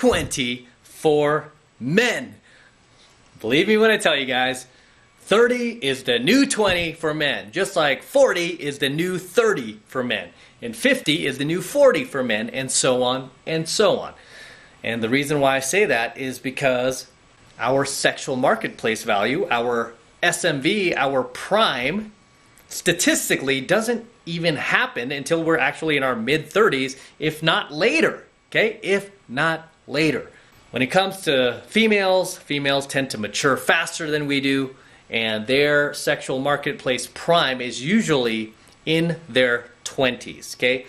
20 for men. Believe me when I tell you guys, 30 is the new 20 for men, just like 40 is the new 30 for men, and 50 is the new 40 for men, and so on and so on. And the reason why I say that is because our sexual marketplace value, our SMV, our prime, statistically doesn't even happen until we're actually in our mid-30s, if not later, okay? If not later. When it comes to females, females tend to mature faster than we do, and their sexual marketplace prime is usually in their 20s, okay?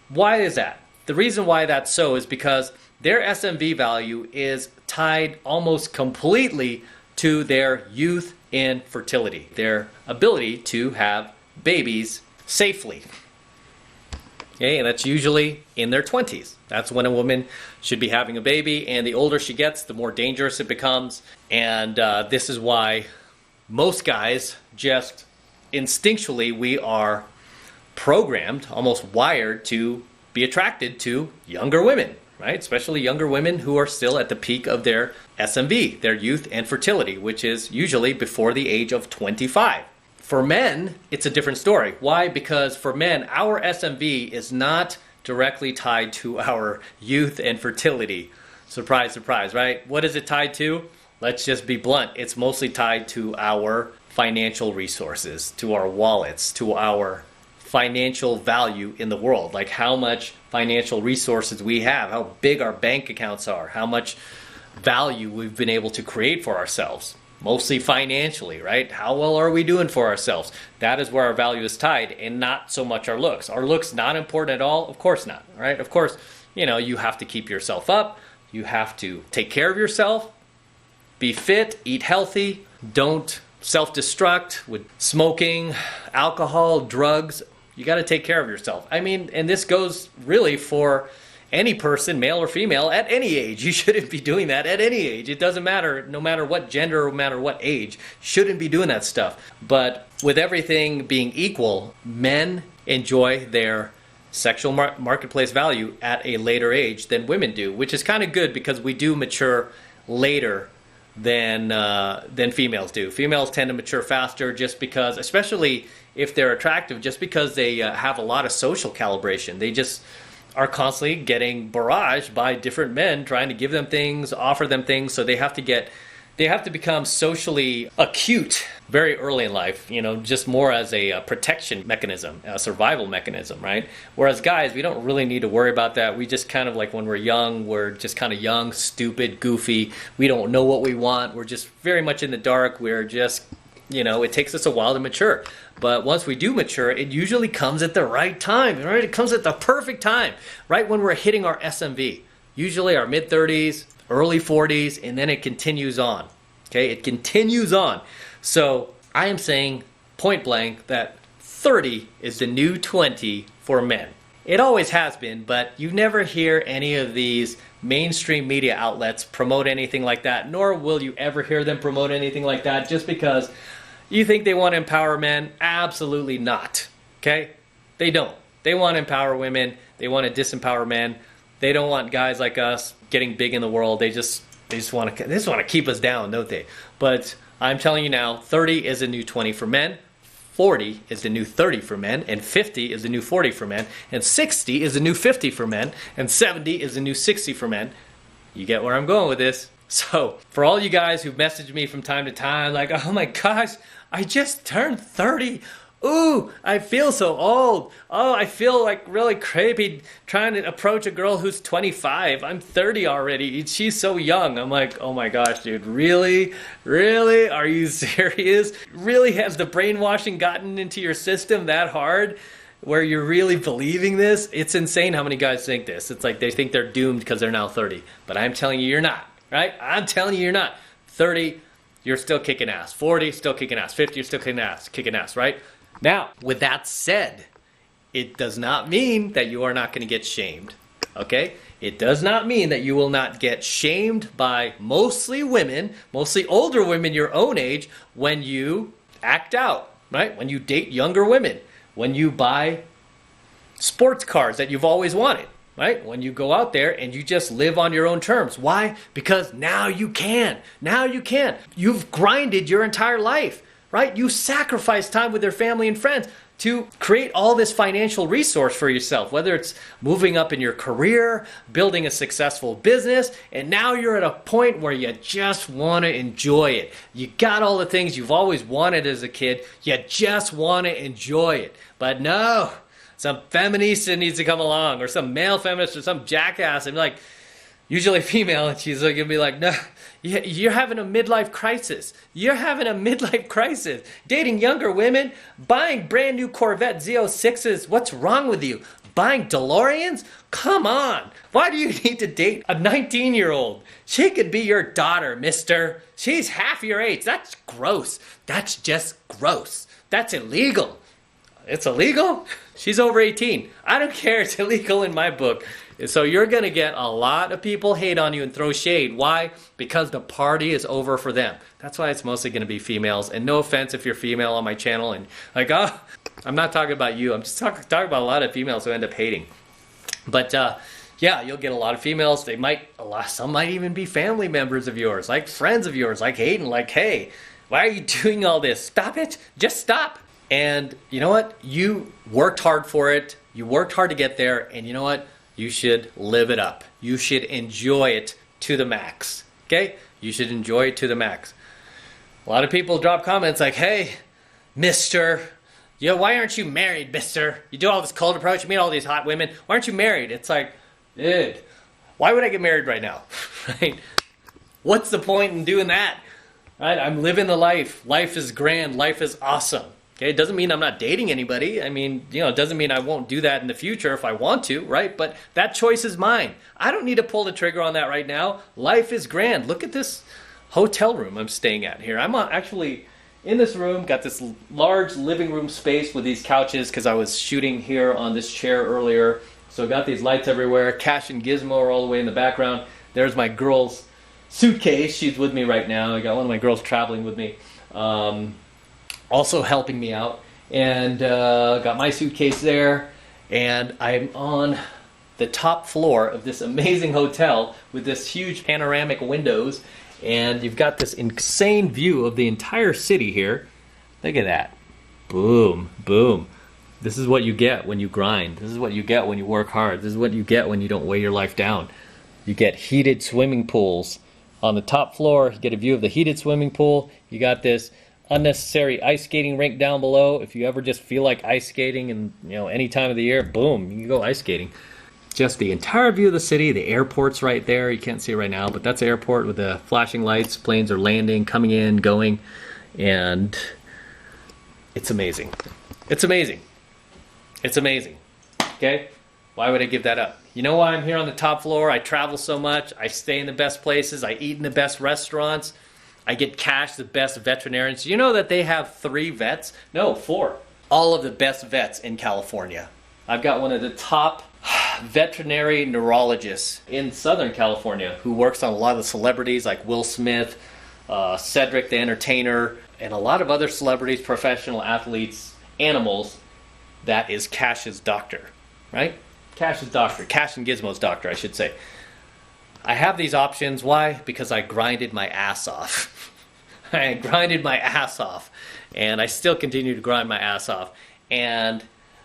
Why is that? The reason why that's so is because their SMV value is tied almost completely to their youth and fertility, their ability to have babies safely. Okay, and that's usually in their 20s. That's when a woman should be having a baby, and the older she gets, the more dangerous it becomes. And this is why most guys, just instinctually, we are programmed, almost wired to be attracted to younger women, right? Especially younger women who are still at the peak of their SMV, their youth and fertility, which is usually before the age of 25. For men, it's a different story. Why? Because for men, our SMV is not directly tied to our youth and fertility. Surprise, surprise, right? What is it tied to? Let's just be blunt. It's mostly tied to our financial resources, to our wallets, to our financial value in the world. Like how much financial resources we have, how big our bank accounts are, how much value we've been able to create for ourselves. Mostly financially, right? How well are we doing for ourselves? That is where our value is tied, and not so much our looks. Are looks not important at all? Of course not, right? Of course, you have to keep yourself up. You have to take care of yourself, be fit, eat healthy, don't self-destruct with smoking, alcohol, drugs. You got to take care of yourself. I mean, and this goes really for any person, male or female, at any age. You shouldn't be doing that at any age. It doesn't matter, no matter what gender or no matter what age, shouldn't be doing that stuff. But with everything being equal, men enjoy their sexual marketplace value at a later age than women do, which is kind of good because we do mature later than females do. Females tend to mature faster just because, especially if they're attractive, just because they have a lot of social calibration. They just are constantly getting barraged by different men trying to give them things, offer them things, so they have to become socially acute very early in life, just more as a protection mechanism, a survival mechanism, right? Whereas guys, we don't really need to worry about that. We just kind of like when we're young, we're just kind of young, stupid, goofy. We don't know what we want. We're just very much in the dark. We're just, it takes us a while to mature. But once we do mature, it usually comes at the right time, right? It comes at the perfect time, right when we're hitting our SMV. Usually our mid-30s, early 40s, and then it continues on, okay? It continues on. So I am saying point blank that 30 is the new 20 for men. It always has been, but you never hear any of these mainstream media outlets promote anything like that, nor will you ever hear them promote anything like that just because you think they want to empower men? Absolutely not. Okay? They don't. They want to empower women. They want to disempower men. They don't want guys like us getting big in the world. They just want to keep us down, don't they? But I'm telling you now, 30 is the new 20 for men. 40 is the new 30 for men, and 50 is the new 40 for men, and 60 is the new 50 for men, and 70 is the new 60 for men. You get where I'm going with this. So, for all you guys who message me from time to time, like, oh my gosh, I just turned 30. Ooh, I feel so old. Oh, I feel like really creepy trying to approach a girl who's 25. I'm 30 already. She's so young. I'm like, oh my gosh, dude, really? Really? Are you serious? Really, has the brainwashing gotten into your system that hard where you're really believing this? It's insane how many guys think this. It's like they think they're doomed because they're now 30. But I'm telling you, you're not. Right? I'm telling you, you're not. 30, you're still kicking ass. 40, still kicking ass. 50, you're still kicking ass, right? Now, with that said, it does not mean that you are not going to get shamed, okay? It does not mean that you will not get shamed by mostly women, mostly older women your own age, when you act out, right? When you date younger women, when you buy sports cars that you've always wanted. right? When you go out there and you just live on your own terms. Why? Because now you can. Now you can. You've grinded your entire life, right? You sacrificed time with your family and friends to create all this financial resource for yourself, whether it's moving up in your career, building a successful business, and now you're at a point where you just want to enjoy it. You got all the things you've always wanted as a kid, you just want to enjoy it. But no, some feminista needs to come along, or some male feminist, or some jackass, and like, usually female, and she's like, gonna be like, no, you're having a midlife crisis. You're having a midlife crisis. Dating younger women, buying brand new Corvette Z06s, what's wrong with you? Buying DeLoreans? Come on. Why do you need to date a 19-year-old? She could be your daughter, mister. She's half your age. That's gross. That's just gross. That's illegal. It's illegal? She's over 18. I don't care. It's illegal in my book. So you're going to get a lot of people hate on you and throw shade. Why? Because the party is over for them. That's why it's mostly going to be females. And no offense if you're female on my channel. And like, oh, I'm not talking about you. I'm just talking about a lot of females who end up hating. But yeah, you'll get a lot of females. Some might even be family members of yours, like friends of yours, like hating, like, hey, why are you doing all this? Stop it. Just stop. And you know what? You worked hard for it. You worked hard to get there. And you know what? You should live it up. You should enjoy it to the max. Okay? You should enjoy it to the max. A lot of people drop comments like, hey, mister, why aren't you married, mister? You do all this cold approach, you meet all these hot women. Why aren't you married? It's like, dude, why would I get married right now? Right? What's the point in doing that? Right? I'm living the life. Life is grand. Life is awesome. Okay, it doesn't mean I'm not dating anybody. I mean, it doesn't mean I won't do that in the future if I want to, right? But that choice is mine. I don't need to pull the trigger on that right now. Life is grand. Look at this hotel room I'm staying at here. I'm actually in this room, got this large living room space with these couches because I was shooting here on this chair earlier. So got these lights everywhere. Cash and Gizmo are all the way in the background. There's my girl's suitcase. She's with me right now. I got one of my girls traveling with me. Also helping me out, and got my suitcase there, and I'm on the top floor of this amazing hotel with this huge panoramic windows, and you've got this insane view of the entire city here. Look at that. Boom, boom. This is what you get when you grind. This is what you get when you work hard. This is what you get when you don't weigh your life down. You get heated swimming pools on the top floor. You get a view of the heated swimming pool. You got this unnecessary ice skating rink down below. If you ever just feel like ice skating in any time of the year, boom, you can go ice skating. Just the entire view of the city. The airport's right there. You can't see it right now, but that's the airport with the flashing lights. Planes are landing, coming in, going, and it's amazing. It's amazing. It's amazing. Okay? Why would I give that up? You know why I'm here on the top floor? I travel so much. I stay in the best places. I eat in the best restaurants. I get Cash, the best veterinarians. You know that they have 3 vets? No, 4. All of the best vets in California. I've got one of the top veterinary neurologists in Southern California who works on a lot of the celebrities like Will Smith, Cedric the Entertainer, and a lot of other celebrities, professional athletes, animals. That is Cash's doctor, right? Cash's doctor. Cash and Gizmo's doctor, I should say. I have these options. Why? Because I grinded my ass off. I grinded my ass off. And I still continue to grind my ass off. And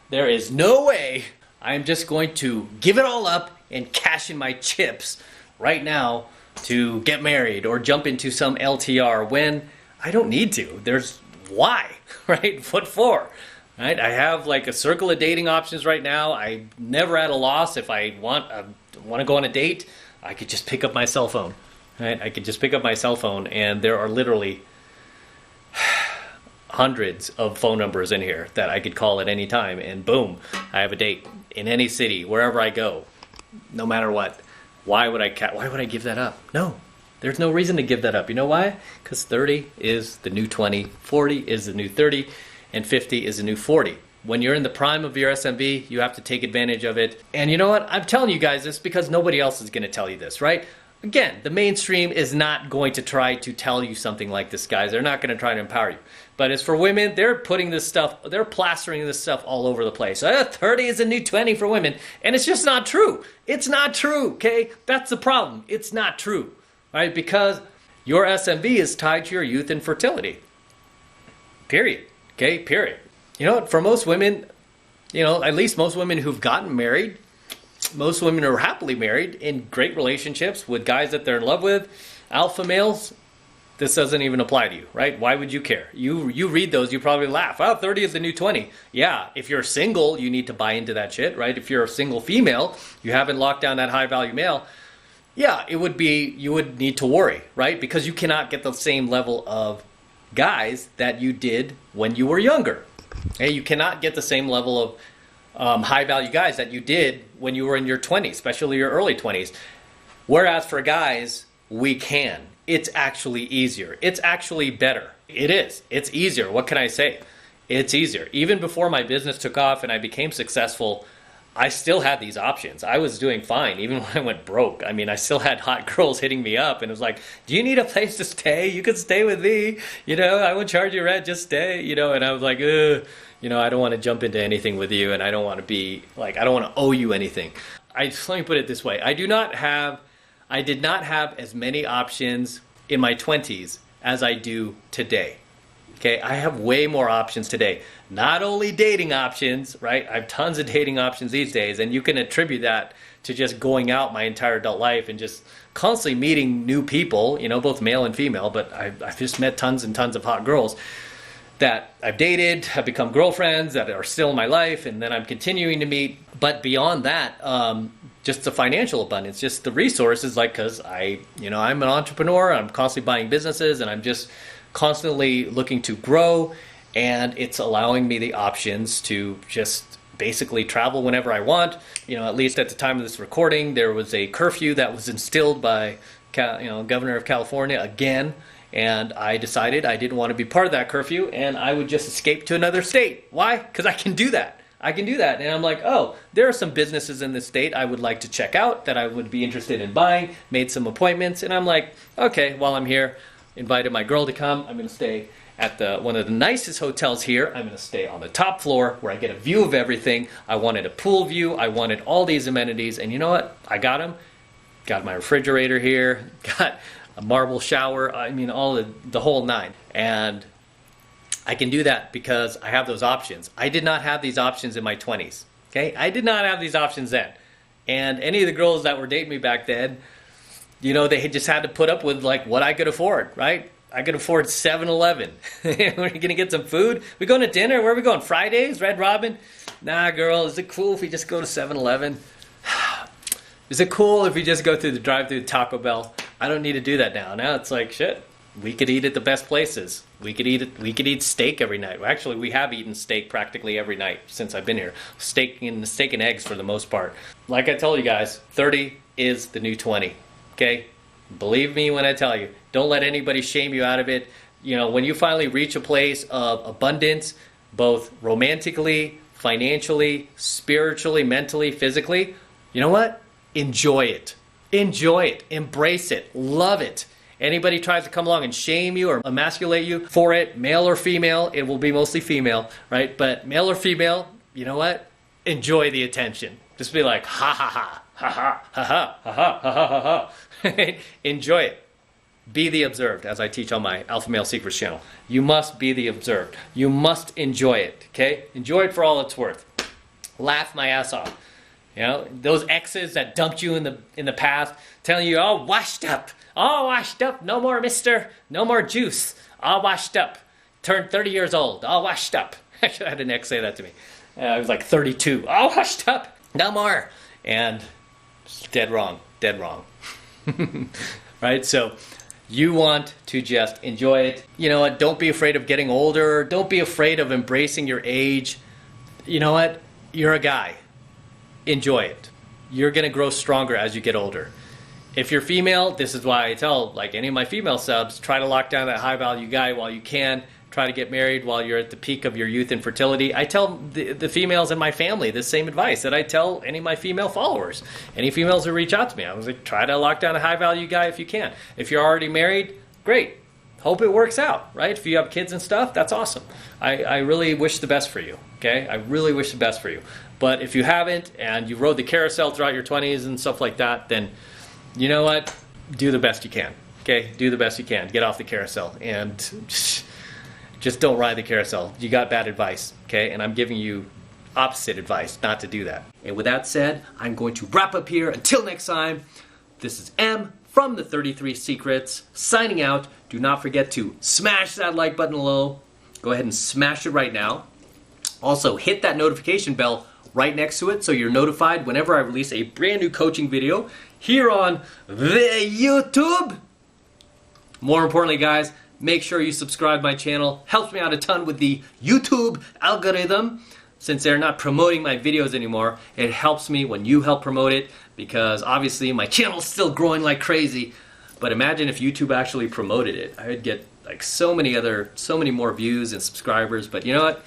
there is no way I'm just going to give it all up and cash in my chips right now to get married or jump into some LTR when I don't need to. There's why, right? What for? Right? I have like a circle of dating options right now. I'm never at a loss. If I want to go on a date, I could just pick up my cell phone, right? I could just pick up my cell phone, and there are literally hundreds of phone numbers in here that I could call at any time, and boom, I have a date in any city, wherever I go, no matter what. Why would I give that up? No, there's no reason to give that up. You know why? Because 30 is the new 20, 40 is the new 30, and 50 is the new 40. When you're in the prime of your SMV, you have to take advantage of it. And you know what? I'm telling you guys this because nobody else is going to tell you this, right? Again, the mainstream is not going to try to tell you something like this, guys. They're not going to try to empower you. But as for women, they're putting this stuff, they're plastering this stuff all over the place. 30 is a new 20 for women. And it's just not true. It's not true, okay? That's the problem. It's not true, right? Because your SMV is tied to your youth and fertility. Period. Okay, period. You know what? For most women, you know, at least most women who've gotten married, most women are happily married in great relationships with guys that they're in love with, alpha males. This doesn't even apply to you, right? Why would you care? You read those, you probably laugh. Wow, 30 is the new 20. Yeah, if you're single, you need to buy into that shit, right? If you're a single female, you haven't locked down that high value male, yeah, you would need to worry, right? Because you cannot get the same level of guys that you did when you were younger. Okay, you cannot get the same level of high value guys that you did when you were in your 20s, especially your early 20s. Whereas for guys, we can. It's actually easier. It's actually better. It is. It's easier. What can I say? It's easier. Even before my business took off and I became successful, I still had these options. I was doing fine, even when I went broke. I mean, I still had hot girls hitting me up, and it was like, do you need a place to stay? You can stay with me. You know, I won't charge you rent, just stay. You know, and I was like, you know, I don't want to jump into anything with you, and I don't want to be, like, I don't want to owe you anything. Let me put it this way. I did not have as many options in my 20s as I do today. Okay, I have way more options today. Not only dating options, right? I have tons of dating options these days, and you can attribute that to just going out my entire adult life and just constantly meeting new people, you know, both male and female, but I've just met tons and tons of hot girls that I've dated, have become girlfriends, that are still in my life, and then I'm continuing to meet. But beyond that, just the financial abundance, just the resources, like, because I'm an entrepreneur, I'm constantly buying businesses, and I'm just constantly looking to grow, and it's allowing me the options to just basically travel whenever I want. You know, at least at the time of this recording, there was a curfew that was instilled by, Governor of California again, and I decided I didn't want to be part of that curfew, and I would just escape to another state. Why? Because I can do that. And I'm like, oh, there are some businesses in this state I would like to check out that I would be interested in buying, made some appointments, and I'm like, okay, while I'm here, invited my girl to come. I'm going to stay at one of the nicest hotels here. I'm going to stay on the top floor where I get a view of everything. I wanted a pool view. I wanted all these amenities. And you know what? I got them. Got my refrigerator here. Got a marble shower. I mean, all the whole nine. And I can do that because I have those options. I did not have these options in my 20s. Okay? I did not have these options then. And any of the girls that were dating me back then, you know, they just had to put up with, like, what I could afford, right? I could afford 7-Eleven. We're going to get some food. We going to dinner? Where are we going? Fridays? Red Robin? Nah, girl, is it cool if we just go to 7-Eleven? Is it cool if we just go through the drive-through Taco Bell? I don't need to do that now. Now it's like, shit, we could eat at the best places. We could eat steak every night. Well, actually, we have eaten steak practically every night since I've been here. Steak and eggs for the most part. Like I told you guys, 30 is the new 20. Okay? Believe me when I tell you. Don't let anybody shame you out of it. You know, when you finally reach a place of abundance, both romantically, financially, spiritually, mentally, physically, you know what? Enjoy it. Enjoy it. Embrace it. Love it. Anybody tries to come along and shame you or emasculate you for it, male or female, it will be mostly female, right? But male or female, you know what? Enjoy the attention. Just be like, ha ha ha. Ha ha ha ha ha ha ha ha ha. Enjoy it. Be the observed, as I teach on my Alpha Male Secrets channel. You must be the observed. You must enjoy it, okay? Enjoy it for all it's worth. Laugh my ass off. You know, those exes that dumped you in the past, telling you, all washed up, no more mister, no more juice, all washed up. Turned 30 years old, all washed up. Actually, I had an ex say that to me. I was like 32, all washed up, no more. And dead wrong. Right? So you want to just enjoy it. You know what? Don't be afraid of getting older. Don't be afraid of embracing your age. You know what? You're a guy. Enjoy it. You're going to grow stronger as you get older. If you're female, this is why I tell, like, any of my female subs, try to lock down that high value guy while you can. try to get married while you're at the peak of your youth and fertility. I tell the females in my family the same advice that I tell any of my female followers. Any females who reach out to me, I was like, try to lock down a high value guy if you can. If you're already married, great. Hope it works out, right? If you have kids and stuff, that's awesome. I really wish the best for you, okay? I really wish the best for you. But if you haven't and you rode the carousel throughout your 20s and stuff like that, then you know what? Do the best you can, okay? Do the best you can. Get off the carousel and just don't ride the carousel. You got bad advice, okay? And I'm giving you opposite advice not to do that. And with that said, I'm going to wrap up here. Until next time, this is M from the 33 Secrets signing out. Do not forget to smash that like button below. Go ahead and smash it right now. Also, hit that notification bell right next to it so you're notified whenever I release a brand new coaching video here on the YouTube. More importantly, guys, make sure you subscribe to my channel. Helps me out a ton with the YouTube algorithm. Since they're not promoting my videos anymore, it helps me when you help promote it, because obviously my channel's still growing like crazy. But imagine if YouTube actually promoted it. I would get like so many more views and subscribers. But you know what?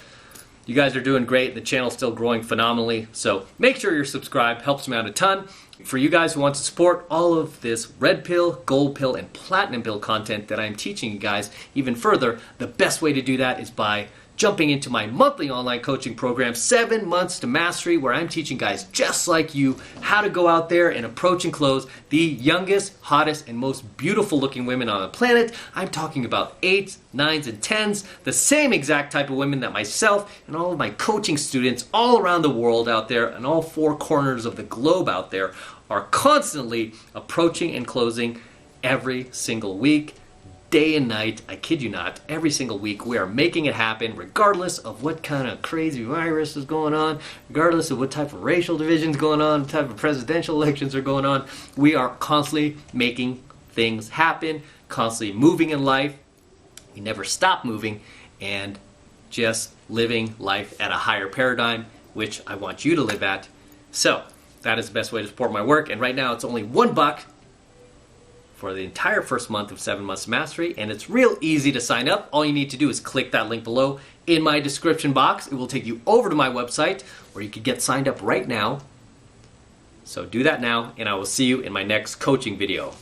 You guys are doing great. The channel's still growing phenomenally. So make sure you're subscribed. Helps me out a ton. For you guys who want to support all of this red pill, gold pill, and platinum pill content that I'm teaching you guys even further, the best way to do that is by jumping into my monthly online coaching program, 7 Months to Mastery, where I'm teaching guys just like you how to go out there and approach and close the youngest, hottest, and most beautiful looking women on the planet. I'm talking about 8s, 9s, and 10s, the same exact type of women that myself and all of my coaching students all around the world out there and all 4 corners of the globe out there are constantly approaching and closing every single week. Day and night, I kid you not, every single week we are making it happen regardless of what kind of crazy virus is going on, regardless of what type of racial division is going on, what type of presidential elections are going on. We are constantly making things happen, constantly moving in life. We never stop moving and just living life at a higher paradigm, which I want you to live at. So that is the best way to support my work. And right now it's only $1 for the entire first month of 7 Months to Mastery, and it's real easy to sign up. All you need to do is click that link below in my description box. It will take you over to my website where you can get signed up right now. So do that now, and I will see you in my next coaching video.